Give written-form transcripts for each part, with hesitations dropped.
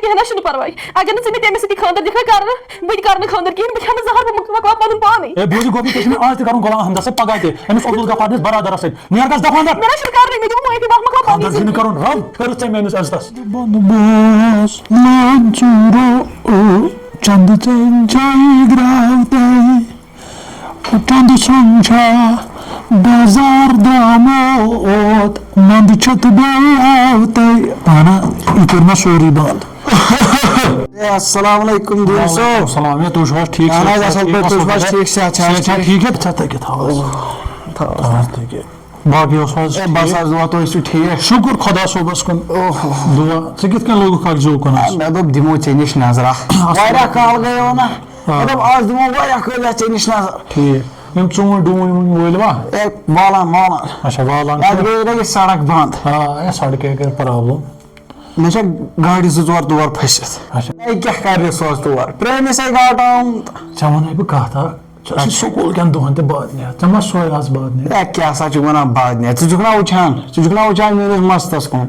کہنا چھُنہٕ پرواے اگر نہٕ ژٕ مےٚ تٔمِس سۭتی خانٛدر دِکھے کرنہٕ بہٕ تہِ کرنہٕ خانٛدر کِہیٖنۍ بہٕ کھٮ۪مہٕ زہر بہٕ مۄکلاو پنُن پانے بیٚیہِ گوٚبی ژےٚ چھُ مےٚ آز تہِ کرُن غلام احمدس سۭتۍ پگاہ تہِ أمِس عبدالغفارنِس برادرس سۭتۍ نیرٕ گژھ دَ خانٛدر مےٚ نہ چھُنہٕ کرنٕے مےٚ دوٚپ معٲفی بہٕ مۄکلاو پانے خانٛدر چھُنہٕ کرُن رب کٔرٕتھ ژےٚ میٲنِس عزتس چند چند سمجھا بازار دراموت مند چھت پانا یہ کر مےٚ سورُے بنٛد السلام علیکم دین صٲب سلام ہے تُہۍ چھِو حظ ٹھیٖک اہن حظ اصل پٲٹھۍ تُہۍ چھِو حظ ٹھیٖک صحت چھا ٹھیٖک ہے ژٕ تٔکِتھ تھاوَس باقٕے اوس حظ بس حظ دُعا تُہۍ ٲسِو ٹھیٖک شُکُر خۄدا صٲبس کُن دُعا ژٕ کِتھ کٔنۍ لوگُکھ اکھ زوٗکُن حظ مےٚ دوٚپ دِمو ژےٚ نِش نظرا واریاہ کال گٔیو نا مےٚ دوٚپ آز دِمو واریاہ کٲلۍ ژےٚ نِش نظر ٹھیٖک یِم ژوٗنٛٹھۍ ڈوٗنۍ وٲلۍ وا اے والان اچھا والان یتھ گٔے نا یہِ سڑک بنٛد ہے سڑکہِ گٔے پرابلم مےٚ چھےٚ گاڑِ زٕ ژور تور پھٔسِتھ اچھا اے کیٛاہ کرِ سوز تور پرٛٲنِسے گاٹہٕ آمُت ژےٚ وَنَے بہٕ کَتھ اکھ ژٕ ٲسۍ سکوٗل کٮ۪ن دۄہن تہِ بادنیت ژےٚ ما سۄے آز بادنیت اے کیٛاہ سا چھُکھ وَنان بادنیت ژٕ چھُکھ نا وٕچھان میٲنِس مستس کُن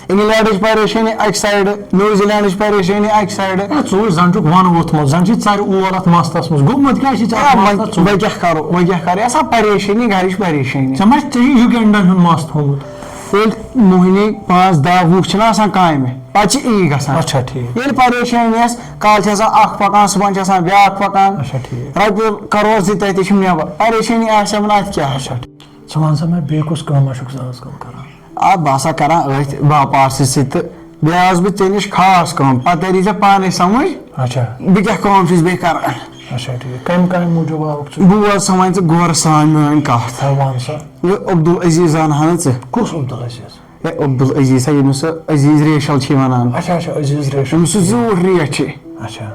انگلینڈٕچ پریشٲنی اکہِ سایڈٕ نیوٗ زِلینڈٕچ پریشٲنی اکہِ سایڈٕ ژٕ زن چھُکھ وَن ووٚتھمُت زن چھِ ژرِ اور اتھ مستس منٛز گوٚمُت کیٛاہ چھِ وۄنۍ کیٛاہ کرو یہِ سا پریشٲنی گرِچ پریشٲنی ژےٚ ما چھِ ژےٚ یوٗگینڈن ہُنٛد مست تھوٚمُت ییٚلہِ مۄہنی 5 10 وُہ چھِنہ آسان کامہِ پتہٕ چھِ یی گژھان اچھا ٹھیٖک ییٚلہِ پریشٲنی آسہِ کالہٕ چھِ آسان اکھ پکان صبحن چھِ آسان بیاکھ پکان اچھا ٹھیٖک رۄپیہِ کرور 2 تَتہِ چھِ نٮ۪بر پریشٲنی آسہِ وۄنۍ اَتھ کیٛاہ اچھا ژٕ وَن سا مےٚ بیٚیہِ کُس کٲمہ چھُکھ ژٕ آز کَل کران بہٕ ہسا کران أتھۍ باپارسٕے سۭتۍ تہٕ بیٚیہِ آس بہٕ ژےٚ نِش خاص کٲم پتہٕ تری ژےٚ پانے سمجھ اچھا بہٕ کیٛاہ کٲم چھُس بیٚیہِ کران اچھا ٹھیٖک کَمہِ موٗجوٗب آوُکھ ژٕ بوز سا وۄنۍ ژٕ غورٕ سان میٲنۍ کتھ وَن سا یہِ عبدالعزیٖز زانہٕ نہٕ ژٕ کُس عبدالعزیٖز ہے عبدالعزیٖز ییٚمِس سُہ عزیٖز ریشل چھِ وَنان اچھا اچھا عزیٖز ریشم ییٚمِس سُہ زیوٗٹھ ریش چھِ اچھا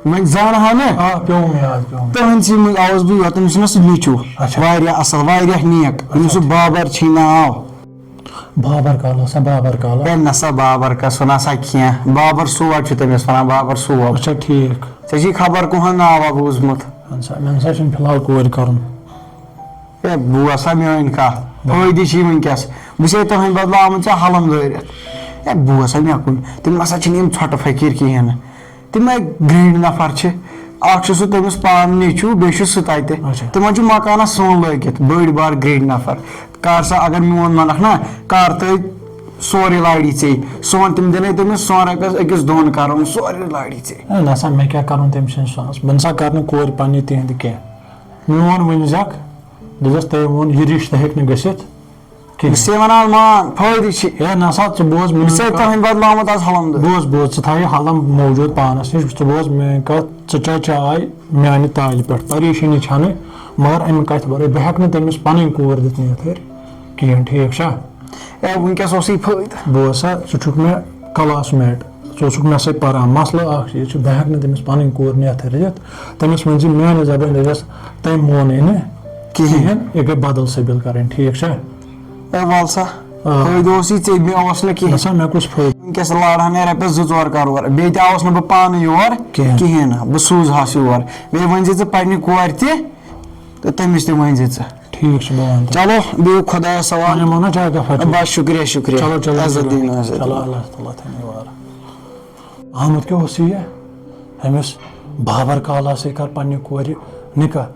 وۄنۍ زانہٕ نہٕ آ پیوٚم یاد پیوٚم تُہنٛدسٕے منٛز آوُس بہٕ یوت تٔمِس چھُ نہ سُہ نیٚچوٗ واریاہ اَصٕل واریاہ نیک ییٚمِس سُہ بابر چھُے ناو بابر کالا سا بابر کالا ہے نہ سا بابر کا سُہ نہ سا کینٛہہ بابر صوب چھُ تٔمِس وَنان بابر صوب اچھا ٹھیٖک ژےٚ چھُے خبر کُہُنٛد ناوا بوٗزمُت مےٚ نسا چھُنہٕ فِلحال کورِ کرُن ہے بوز سا میٲنۍ کتھ فٲیدٕ چھِ وٕنکیٚس بہٕ چھسے تُہنٛدِ بدلہٕ آمُت ژےٚ حلم دٲرِتھ ہے بوز سا مےٚ کُن تِم نسا چھِنہٕ یِم ژھۄٹہٕ فقیٖر کِہینۍ نہٕ تِمے گرٛینٛڈ نفر چھِ اکھ چھُ سُہ تٔمِس پانہٕ نیٚچوٗ بیٚیہِ چھُ سُہ تَتہِ تِمن چھُ مکانس سۄن لٲگِتھ بٔڑۍ بار گرٛینٛڈ نفر کر سا اگر میون ونکھ نا کر تٔتۍ سورُے لاڑی ژےٚ سۄن تِم دِنے تٔمِس سۄن رۄپیس 1-2 کرُن سورُے لاڑی ژےٚ نہ سا مےٚ کیٛاہ کرُن تٔمۍ سٕنٛدِ سۄنس بہٕ نسا کر نہٕ کورِ پننہِ تِہنٛدِ کینٛہہ میون ؤنۍ زکھ دِژس تٔمۍ ووٚن یہِ رِشتہٕ ہیٚکہِ نہٕ گٔژھِتھ بہٕ چھسے وَنان مان فٲیدٕ چھِ ہے نسا ژٕ بوز بہٕ چھسے تُہنٛدِ بدلہٕ آمُت آز حلم دٲرِتھ بوز ژٕ تھاو یہِ حلم موٗجوٗد پانس نِش ژٕ بوز میٲنۍ کتھ ژٕ چاے چاے میانہِ تالہِ پٮ۪ٹھ پریشٲنی چھنہٕ مگر امہِ کتھِ برٲے بہٕ ہٮ۪کہٕ نہٕ تٔمِس پنٕنۍ کور دِتھ نِتھ ہیٚرِ کِہینۍ ٹھیٖک چھا ہے وٕنکیٚس اوسُے فٲیدٕ بوز سا ژٕ چھُکھ مےٚ کلاس میٹ ژٕ اوسُکھ مےٚ سۭتۍ پران مسلہٕ اکھ چیٖز چھُ بہٕ ہٮ۪کہٕ نہٕ تٔمِس پنٕنۍ کور نِتھ ہیٚرِ دِتھ تٔمِس ؤنۍ زِ میانہِ زبٲنۍ دٔپۍزٮ۪س تٔمۍ مونٕے نہٕ کِہینۍ یہِ گٔے بدل سٔبِل کرٕنۍ ٹھیٖک چھا ہے وَل سا فٲیدٕ اوسُے ژےٚ مےٚ اوس نہٕ کِہینۍ سا مےٚ کُس فٲیدٕ وٕنکیٚس لارہن ہے رۄپیس 2-4 کرور بیٚیہِ تہِ آوُس نہٕ بہٕ پانہٕ یور کِہینۍ نہٕ بہٕ سوٗزہس یور بیٚیہِ ؤنۍ زِ ژٕ پننہِ کورِ تہِ تہٕ تٔمِس تہِ ؤنۍ زِ ژٕ ٹھیٖک چھُ بہٕ وَنہٕ چلو بِہِو خۄدایس حوالہٕ نِمو نا جاگہ بس شُکریہ شُکریہ عزت دِیِن عزت چلو اللہ تعالیٰ تھاینہِ وارٕ آمُت کیٛاہ اوس یہِ أمِس بابر کالا سۭتۍ کر پننہِ کورِ نِکاح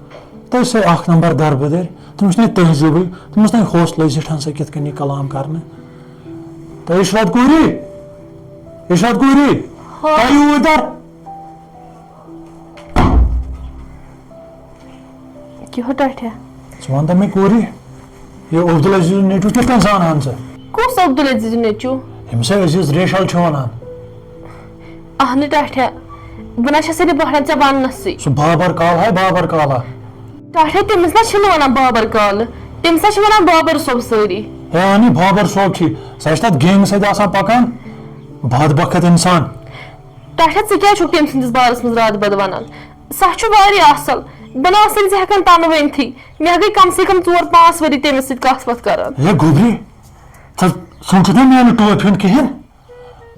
تٔمۍ سۄ اکھ نمبر دربٕدٔرۍ تٔمِس نَے تہذیٖبٕے تٔمِس نَے حوصلَے زِٹھن سۭتۍ کِتھ کٔنۍ یہِ کلام کرنہٕ تہٕ اِشرت کوٗری تۄہہِ اوٗتر کیٛاہ ٹاٹھیا ژٕ وَن تہٕ مےٚ کوٗری یہِ عبدالعزیٖز نیٚچوٗ کِتھ کٔنۍ زانان ژٕ کُس عبدالعزیٖز نیٚچوٗ ییٚمِس عزیٖز ریشل چھِ وَنان اہنہٕ ٹاٹھیا بہٕ نہ چھسے نہٕ بہران ژےٚ وننسٕے سُہ بابر کالا ہے بابر کالا ٹاٹھیا تٔمِس نہ چھِنہٕ وَنان بابر کالہٕ تٔمِس ہا چھِ وَنان بابر صٲب سٲری ہے اَہنی بابر صٲب چھِ سۄ چھِ تتھ گینٛگہِ سۭتۍ آسان پکان بدبخت اِنسان ٹاٹھیا ژٕ کیٛازِ چھُکھ تٔمۍ سٕنٛدِس بارس منٛز راتہٕ بد ونان سۄ چھُ واریاہ اصل بہٕ نہ ٲسٕے ژٕ ہٮ۪کان تنہٕ ؤنتھٕے مےٚ گٔے کم سے کم 4-5 ؤری تٔمِس سۭتۍ کتھ وتھ کران ہے گوبری ژٕ سوٗنٛچُتھ نا میانہِ ٹوپہِ ہُنٛد کِہینۍ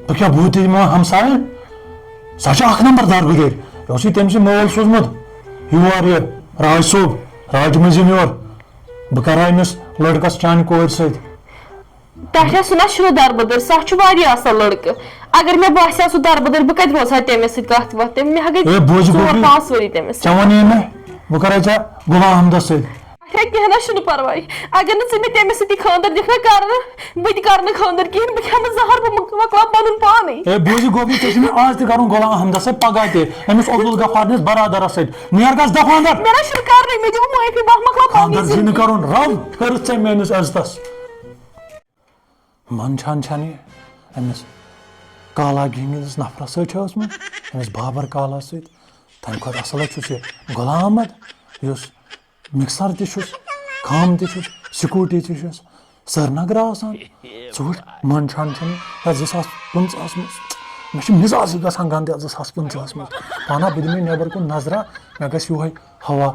بہٕ کیٛاہ بوٗزٕ یِمن ہمساین سۄ چھِ اکھ نمبر دربٕدٔرۍ یہِ اوسُے تٔمۍ سٕنٛدۍ مول سوٗزمُت یور یہِ راج صٲب راج مٔنٛزِم یور بہٕ کرٕ ہا أمِس لڑکس چانہِ کورِ سۭتۍ تۄہہِ سُہ نا چھُنہٕ دربدر سۄ چھُ واریاہ اصل لڑکہٕ اگر مےٚ باسیو سُہ دربدر بہٕ کتہِ روزٕ ہا تٔمِس سۭتۍ کتھ وتھ مےٚ اے گٔے بوجھ 4-5 ؤری تٔمِس ژےٚ وَنے مےٚ بہٕ کَرے ژےٚ غلام احمدس سۭتۍ کینٛہہ نہ چھُنہٕ پرواے اگر نہٕ ژٕ مےٚ تٔمِس سۭتی خانٛدر دِکھ نا کرنہٕ بہٕ تہِ کرٕ نہٕ خانٛدر کِہیٖنۍ بہٕ کھٮ۪مہٕ زہر بہٕ مۄکلاو پنُن پانے اے بوجھ گوبی ژےٚ چھُ مےٚ آز تہِ کرُن غلام احمدس سۭتۍ پگاہ تہِ أمِس عبدالغفارنِس برادرس سۭتۍ نیر گژھ دَ خانٛدر مےٚ نہ چھُنہٕ کرنٕے مےٚ دِمو معٲفی بہٕ مۄکلاو خانٛدر پنٕنۍ چھُے نہٕ کرُن رب کٔرٕتھ ژےٚ میٲنِس عزتس منٛدچھان چھَنہٕ یہِ أمِس کالا گینٛگ ہِنٛدِس نفرس سۭتۍ چھِ ٲسمٕژ أمِس بابر کالا سۭتۍ تمہِ کھۄتہٕ اصل چھُس یہِ غلام احمد یُس مِکسر تہِ چھُس خام تہِ چھُس سکوٗٹی تہِ چھُس سرینگرٕ آسان ژٕ وٕچھ منٛدچھان چھَنہٕ یتھ 2015 منٛز مےٚ چھُ مِزازٕے گژھان گنٛدٕ یتھ 2015 منٛز پانا بہٕ دِمے نٮ۪بر کُن نظرا مےٚ گژھِ یِہوے ہوا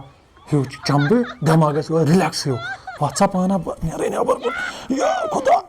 ہیوٗ چمبہٕ دٮ۪ماغ گژھِ یِہوے رِلیکس ہیوٗ وَتھ سا پانا بہٕ نیرے نٮ۪بر کُن یا خۄدا